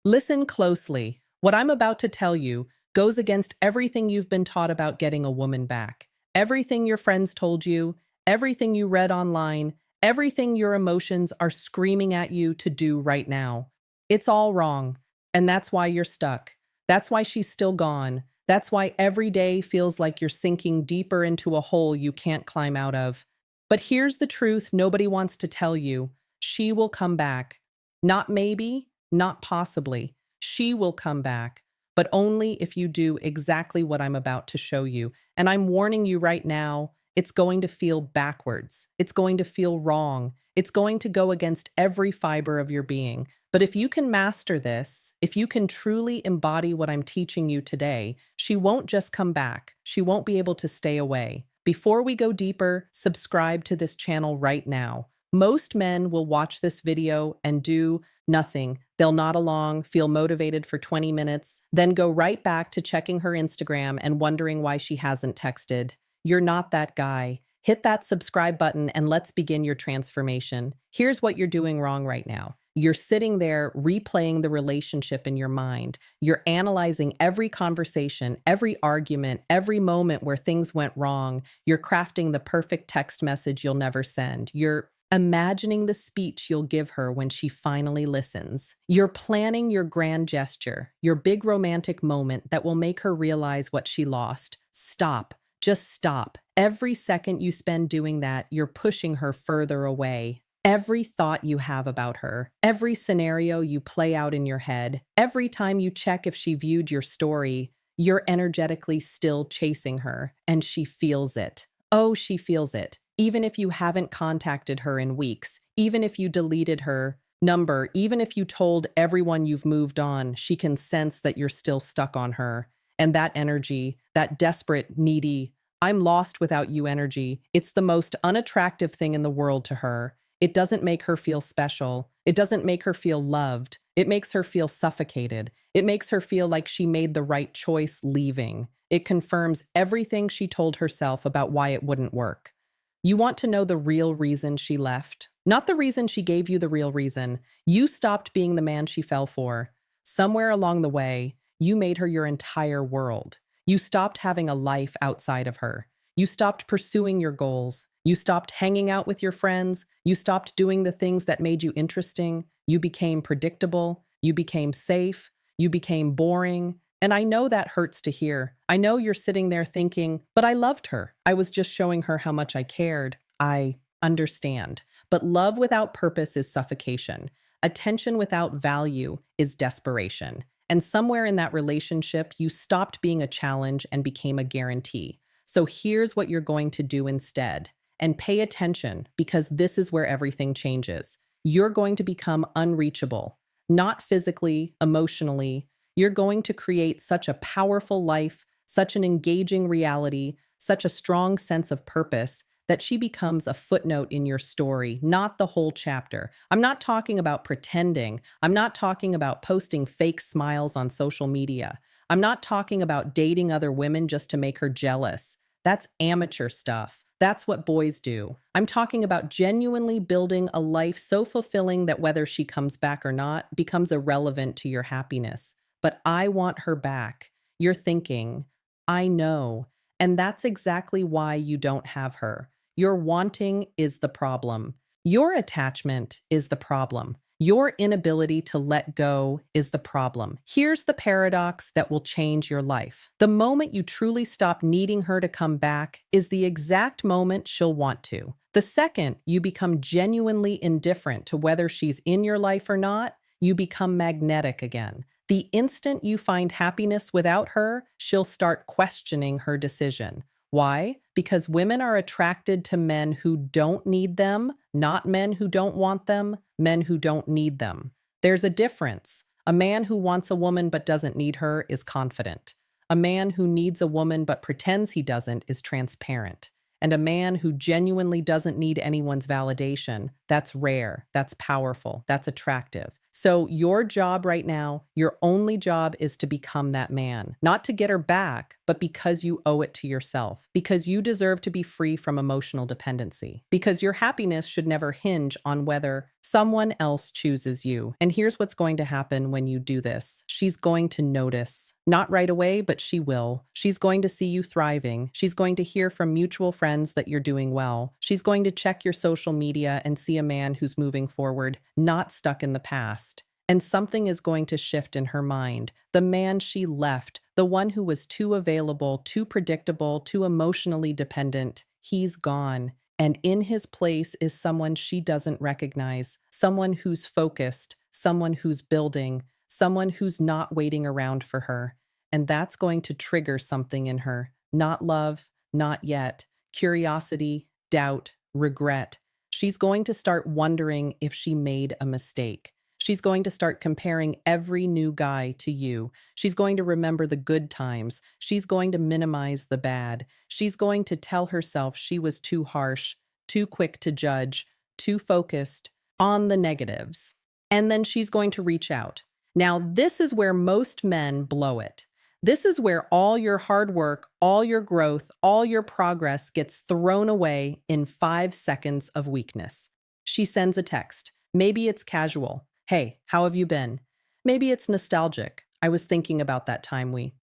Listen closely. What I'm about to tell you goes against everything you've been taught about getting a woman back. Everything your friends told you, everything you read online, everything your emotions are screaming at you to do right now. It's all wrong. And that's why you're stuck. That's why she's still gone. That's why every day feels like you're sinking deeper into a hole you can't climb out of. But here's the truth nobody wants to tell you. She will come back. Not maybe, not possibly. She will come back, but only if you do exactly what I'm about to show you. And I'm warning you right now, it's going to feel backwards. It's going to feel wrong. It's going to go against every fiber of your being. But if you can master this, if you can truly embody what I'm teaching you today, she won't just come back. She won't be able to stay away. Before we go deeper, subscribe to this channel right now. Most men will watch this video and do nothing. They'll nod along, feel motivated for 20 minutes, then go right back to checking her Instagram and wondering why she hasn't texted. You're not that guy. Hit that subscribe button and let's begin your transformation. Here's what you're doing wrong right now. You're sitting there replaying the relationship in your mind. You're analyzing every conversation, every argument, every moment where things went wrong. You're crafting the perfect text message you'll never send. You're imagining the speech you'll give her when she finally listens. You're planning your grand gesture, your big romantic moment that will make her realize what she lost. Stop. Just stop. Every second you spend doing that, you're pushing her further away. Every thought you have about her, every scenario you play out in your head, every time you check if she viewed your story, you're energetically still chasing her, and she feels it. Oh, she feels it. Even if you haven't contacted her in weeks, even if you deleted her number, even if you told everyone you've moved on, she can sense that you're still stuck on her. And that energy, that desperate, needy, I'm lost without you energy, it's the most unattractive thing in the world to her. It doesn't make her feel special. It doesn't make her feel loved. It makes her feel suffocated. It makes her feel like she made the right choice leaving. It confirms everything she told herself about why it wouldn't work. You want to know the real reason she left? Not the reason she gave you the real reason. You stopped being the man she fell for. Somewhere along the way, you made her your entire world. You stopped having a life outside of her. You stopped pursuing your goals. You stopped hanging out with your friends. You stopped doing the things that made you interesting. You became predictable. You became safe. You became boring. And I know that hurts to hear. I know you're sitting there thinking, but I loved her. I was just showing her how much I cared. I understand. But love without purpose is suffocation. Attention without value is desperation. And somewhere in that relationship, you stopped being a challenge and became a guarantee. So here's what you're going to do instead. And pay attention because this is where everything changes. You're going to become unreachable, not physically, emotionally. You're going to create such a powerful life, such an engaging reality, such a strong sense of purpose that she becomes a footnote in your story, not the whole chapter. I'm not talking about pretending. I'm not talking about posting fake smiles on social media. I'm not talking about dating other women just to make her jealous. That's amateur stuff. That's what boys do. I'm talking about genuinely building a life so fulfilling that whether she comes back or not becomes irrelevant to your happiness. But I want her back. You're thinking, I know. And that's exactly why you don't have her. Your wanting is the problem. Your attachment is the problem. Your inability to let go is the problem. Here's the paradox that will change your life. The moment you truly stop needing her to come back is the exact moment she'll want to. The second you become genuinely indifferent to whether she's in your life or not, you become magnetic again. The instant you find happiness without her, she'll start questioning her decision. Why? Because women are attracted to men who don't need them, not men who don't want them, men who don't need them. There's a difference. A man who wants a woman but doesn't need her is confident. A man who needs a woman but pretends he doesn't is transparent. And a man who genuinely doesn't need anyone's validation, that's rare, that's powerful, that's attractive. So your job right now, your only job is to become that man, not to get her back, but because you owe it to yourself, because you deserve to be free from emotional dependency, because your happiness should never hinge on whether someone else chooses you. And here's what's going to happen when you do this. She's going to notice. Not right away, but she will. She's going to see you thriving. She's going to hear from mutual friends that you're doing well. She's going to check your social media and see a man who's moving forward, not stuck in the past. And something is going to shift in her mind. The man she left, the one who was too available, too predictable, too emotionally dependent, he's gone. And in his place is someone she doesn't recognize, someone who's focused, someone who's building, someone who's not waiting around for her. And that's going to trigger something in her. Not love, not yet. Curiosity, doubt, regret. She's going to start wondering if she made a mistake. She's going to start comparing every new guy to you. She's going to remember the good times. She's going to minimize the bad. She's going to tell herself she was too harsh, too quick to judge, too focused on the negatives. And then she's going to reach out. Now, this is where most men blow it. This is where all your hard work, all your growth, all your progress gets thrown away in 5 seconds of weakness. She sends a text. Maybe it's casual. Hey, how have you been? Maybe it's nostalgic. I was thinking about that time we.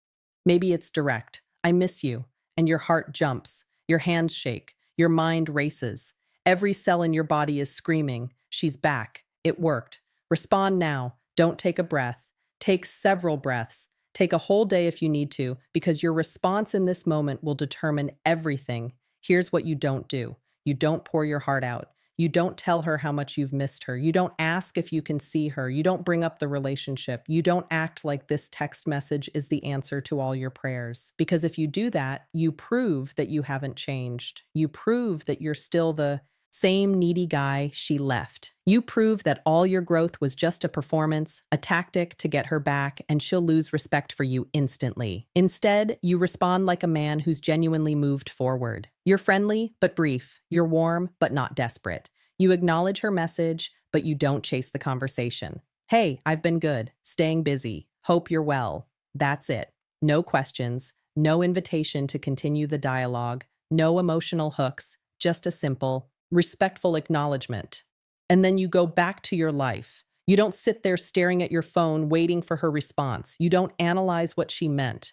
Maybe it's direct. I miss you. And your heart jumps. Your hands shake. Your mind races. Every cell in your body is screaming. She's back. It worked. Respond now. Don't take a breath. Take several breaths. Take a whole day if you need to, because your response in this moment will determine everything. Here's what you don't do. You don't pour your heart out. You don't tell her how much you've missed her. You don't ask if you can see her. You don't bring up the relationship. You don't act like this text message is the answer to all your prayers. Because if you do that, you prove that you haven't changed. You prove that you're still the same needy guy she left. You prove that all your growth was just a performance, a tactic to get her back, and she'll lose respect for you instantly. Instead, you respond like a man who's genuinely moved forward. You're friendly, but brief. You're warm, but not desperate. You acknowledge her message, but you don't chase the conversation. Hey, I've been good, staying busy. Hope you're well. That's it. No questions, no invitation to continue the dialogue, no emotional hooks, just a simple, respectful acknowledgement. And then you go back to your life. You don't sit there staring at your phone waiting for her response. You don't analyze what she meant.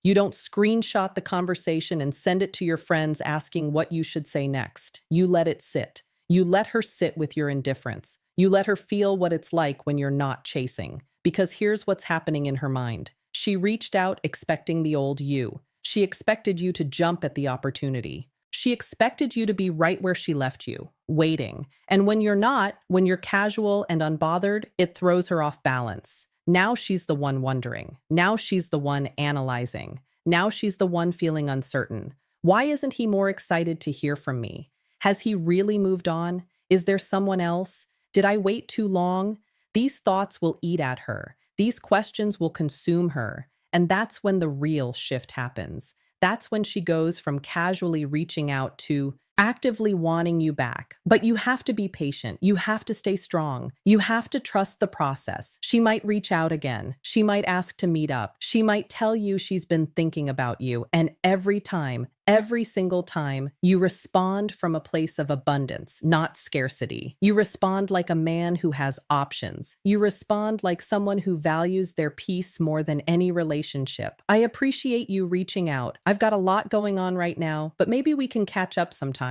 You don't screenshot the conversation and send it to your friends asking what you should say next. You let it sit. You let her sit with your indifference. You let her feel what it's like when you're not chasing. Because here's what's happening in her mind. She reached out expecting the old you. She expected you to jump at the opportunity. She expected you to be right where she left you, waiting. And when you're not, when you're casual and unbothered, it throws her off balance. Now she's the one wondering. Now she's the one analyzing. Now she's the one feeling uncertain. Why isn't he more excited to hear from me? Has he really moved on? Is there someone else? Did I wait too long? These thoughts will eat at her. These questions will consume her. And that's when the real shift happens. That's when she goes from casually reaching out to actively wanting you back. But you have to be patient. You have to stay strong. You have to trust the process. She might reach out again. She might ask to meet up. She might tell you she's been thinking about you. And every time, every single time, you respond from a place of abundance, not scarcity. You respond like a man who has options. You respond like someone who values their peace more than any relationship. I appreciate you reaching out. I've got a lot going on right now, but maybe we can catch up sometime.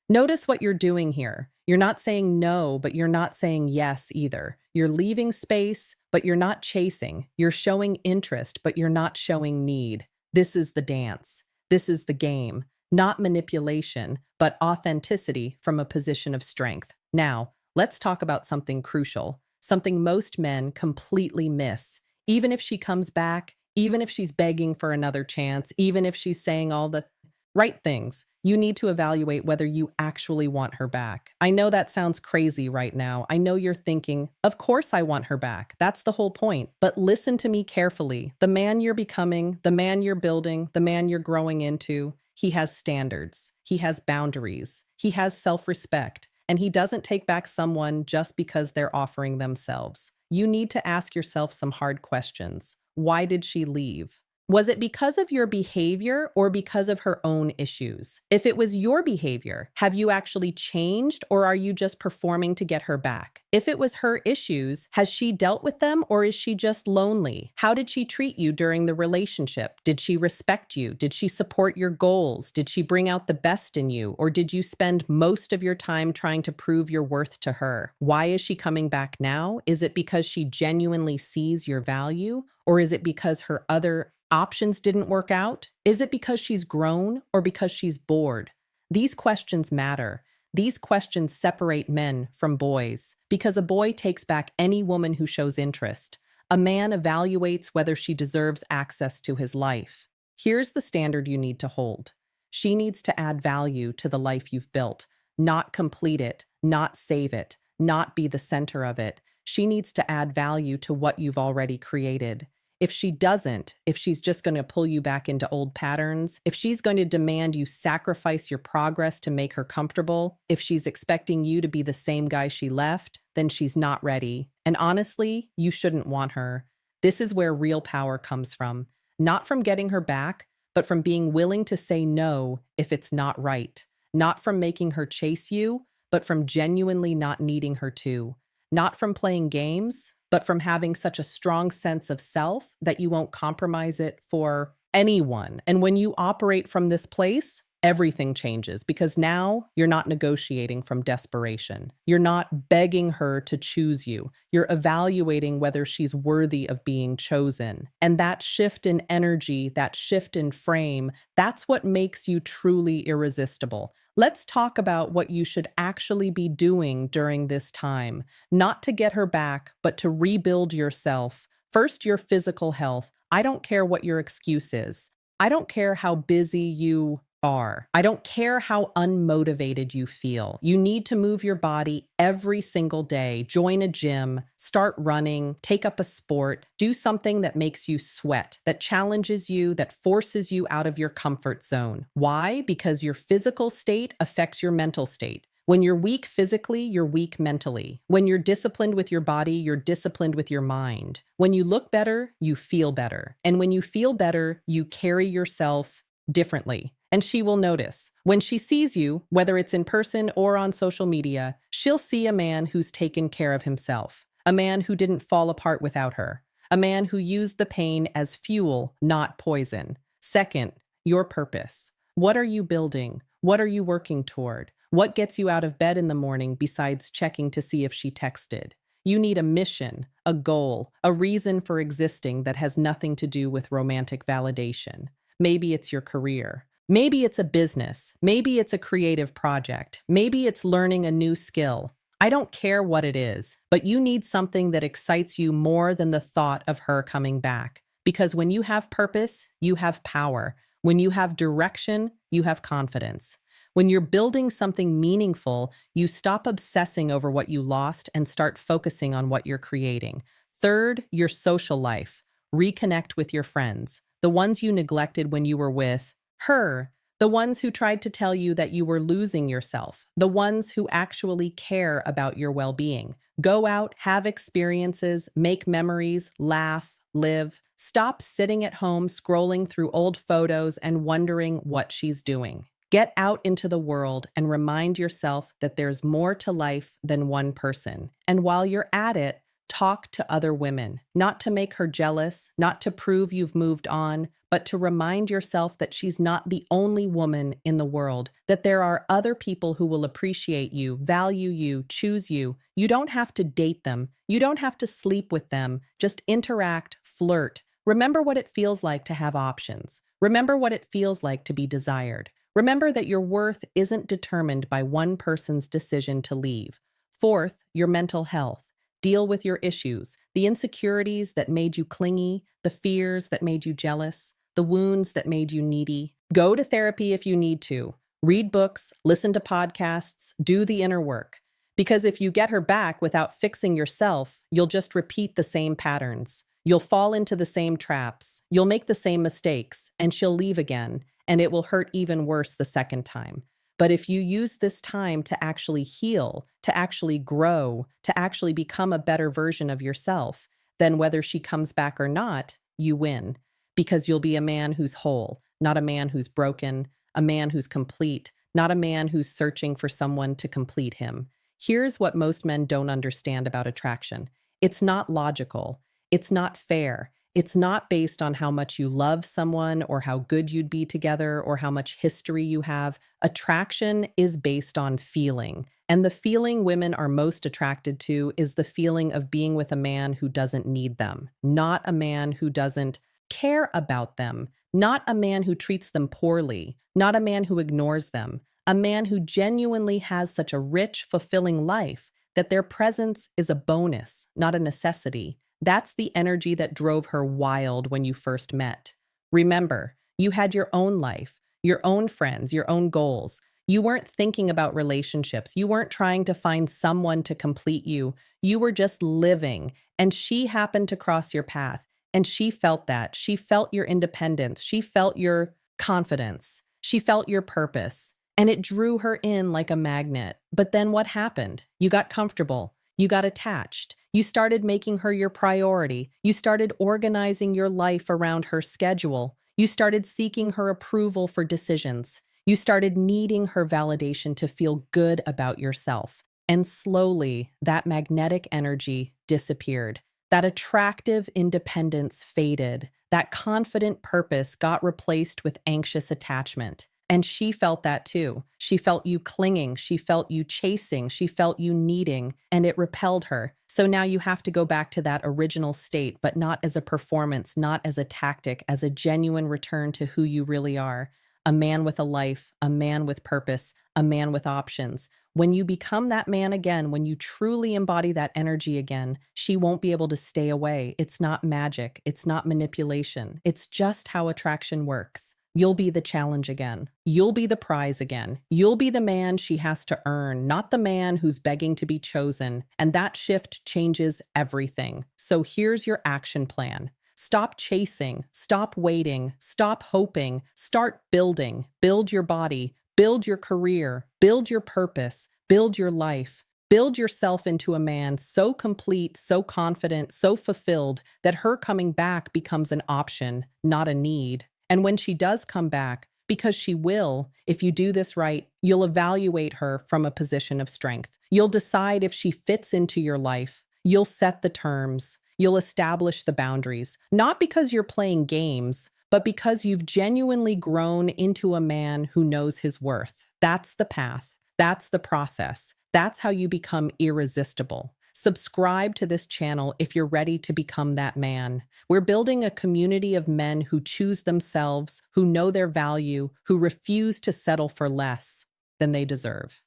Notice what you're doing here. You're not saying no, but you're not saying yes either. You're leaving space, but you're not chasing. You're showing interest, but you're not showing need. This is the dance. This is the game. Not manipulation, but authenticity from a position of strength. Now, let's talk about something crucial, something most men completely miss. Even if she comes back, even if she's begging for another chance, even if she's saying all the right things, you need to evaluate whether you actually want her back. I know that sounds crazy right now. I know you're thinking, of course I want her back. That's the whole point. But listen to me carefully. The man you're becoming, the man you're building, the man you're growing into, he has standards. He has boundaries. He has self-respect. And he doesn't take back someone just because they're offering themselves. you need to ask yourself some hard questions. Why did she leave? Was it because of your behavior or because of her own issues? If it was your behavior, have you actually changed or are you just performing to get her back? If it was her issues, has she dealt with them or is she just lonely? How did she treat you during the relationship? Did she respect you? Did she support your goals? Did she bring out the best in you? Or did you spend most of your time trying to prove your worth to her? Why is she coming back now? Is it because she genuinely sees your value? Or is it because her other options didn't work out? Is it because she's grown or because she's bored? These questions matter. These questions separate men from boys because a boy takes back any woman who shows interest. A man evaluates whether she deserves access to his life. Here's the standard you need to hold. She needs to add value to the life you've built, not complete it, not save it, not be the center of it. She needs to add value to what you've already created. If she doesn't, if she's just going to pull you back into old patterns, if she's going to demand you sacrifice your progress to make her comfortable, if she's expecting you to be the same guy she left, then she's not ready. And honestly, you shouldn't want her. This is where real power comes from. Not from getting her back, but from being willing to say no if it's not right. Not from making her chase you, but from genuinely not needing her to. Not from playing games, but from having such a strong sense of self that you won't compromise it for anyone. And when you operate from this place, everything changes because now you're not negotiating from desperation. You're not begging her to choose you. You're evaluating whether she's worthy of being chosen. And that shift in energy, that shift in frame, that's what makes you truly irresistible. Let's talk about what you should actually be doing during this time, not to get her back, but to rebuild yourself. First, your physical health. I don't care what your excuse is. I don't care how busy you are. I don't care how unmotivated you feel. You need to move your body every single day. Join a gym, start running, take up a sport, do something that makes you sweat, that challenges you, that forces you out of your comfort zone. Why? Because your physical state affects your mental state. When you're weak physically, you're weak mentally. When you're disciplined with your body, you're disciplined with your mind. When you look better, you feel better. And when you feel better, you carry yourself differently. And she will notice. When she sees you, whether it's in person or on social media, she'll see a man who's taken care of himself, a man who didn't fall apart without her, a man who used the pain as fuel, not poison. Second, your purpose. What are you building? What are you working toward? What gets you out of bed in the morning besides checking to see if she texted? You need a mission, a goal, a reason for existing that has nothing to do with romantic validation. Maybe it's your career. Maybe it's a business. Maybe it's a creative project. Maybe it's learning a new skill. I don't care what it is, but you need something that excites you more than the thought of her coming back. Because when you have purpose, you have power. When you have direction, you have confidence. When you're building something meaningful, you stop obsessing over what you lost and start focusing on what you're creating. Third, your social life. Reconnect with your friends, the ones you neglected when you were with her, the ones who tried to tell you that you were losing yourself, the ones who actually care about your well-being. Go out, have experiences, make memories, laugh, live. Stop sitting at home scrolling through old photos and wondering what she's doing. Get out into the world and remind yourself that there's more to life than one person. And while you're at it, talk to other women, not to make her jealous, not to prove you've moved on, but to remind yourself that she's not the only woman in the world, that there are other people who will appreciate you, value you, choose you. You don't have to date them. You don't have to sleep with them. Just interact, flirt. Remember what it feels like to have options. Remember what it feels like to be desired. Remember that your worth isn't determined by one person's decision to leave. Fourth, your mental health. Deal with your issues, the insecurities that made you clingy, the fears that made you jealous, the wounds that made you needy. Go to therapy if you need to. Read books, listen to podcasts, do the inner work. Because if you get her back without fixing yourself, you'll just repeat the same patterns. You'll fall into the same traps. You'll make the same mistakes, and she'll leave again, and it will hurt even worse the second time. But if you use this time to actually heal, to actually grow, to actually become a better version of yourself, then whether she comes back or not, you win. Because you'll be a man who's whole, not a man who's broken, a man who's complete, not a man who's searching for someone to complete him. Here's what most men don't understand about attraction: it's not logical, it's not fair. It's not based on how much you love someone or how good you'd be together or how much history you have. Attraction is based on feeling. And the feeling women are most attracted to is the feeling of being with a man who doesn't need them, not a man who doesn't care about them, not a man who treats them poorly, not a man who ignores them, a man who genuinely has such a rich, fulfilling life that their presence is a bonus, not a necessity. That's the energy that drove her wild when you first met. Remember, you had your own life, your own friends, your own goals. You weren't thinking about relationships. You weren't trying to find someone to complete you. You were just living, and she happened to cross your path. And she felt that. She felt your independence. She felt your confidence. She felt your purpose. And it drew her in like a magnet. But then what happened? You got comfortable. You got attached. You started making her your priority. You started organizing your life around her schedule. You started seeking her approval for decisions. You started needing her validation to feel good about yourself. And slowly, that magnetic energy disappeared. That attractive independence faded. That confident purpose got replaced with anxious attachment. And she felt that too. She felt you clinging. She felt you chasing. She felt you needing, and it repelled her. So now you have to go back to that original state, but not as a performance, not as a tactic, as a genuine return to who you really are. A man with a life, a man with purpose, a man with options. When you become that man again, when you truly embody that energy again, she won't be able to stay away. It's not magic. It's not manipulation. It's just how attraction works. You'll be the challenge again. You'll be the prize again. You'll be the man she has to earn, not the man who's begging to be chosen. And that shift changes everything. So here's your action plan. Stop chasing, stop waiting, stop hoping, start building. Build your body, build your career, build your purpose, build your life. Build yourself into a man so complete, so confident, so fulfilled that her coming back becomes an option, not a need. And when she does come back, because she will, if you do this right, you'll evaluate her from a position of strength. You'll decide if she fits into your life. You'll set the terms. You'll establish the boundaries, not because you're playing games, but because you've genuinely grown into a man who knows his worth. That's the path. That's the process. That's how you become irresistible. Subscribe to this channel if you're ready to become that man. We're building a community of men who choose themselves, who know their value, who refuse to settle for less than they deserve.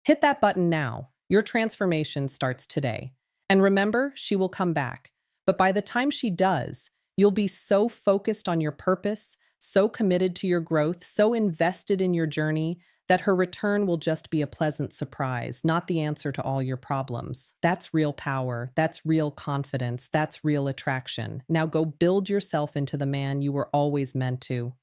Hit that button now. Your transformation starts today. And remember, she will come back. But by the time she does, you'll be so focused on your purpose, so committed to your growth, so invested in your journey, that her return will just be a pleasant surprise, not the answer to all your problems. That's real power. That's real confidence. That's real attraction. Now go build yourself into the man you were always meant to.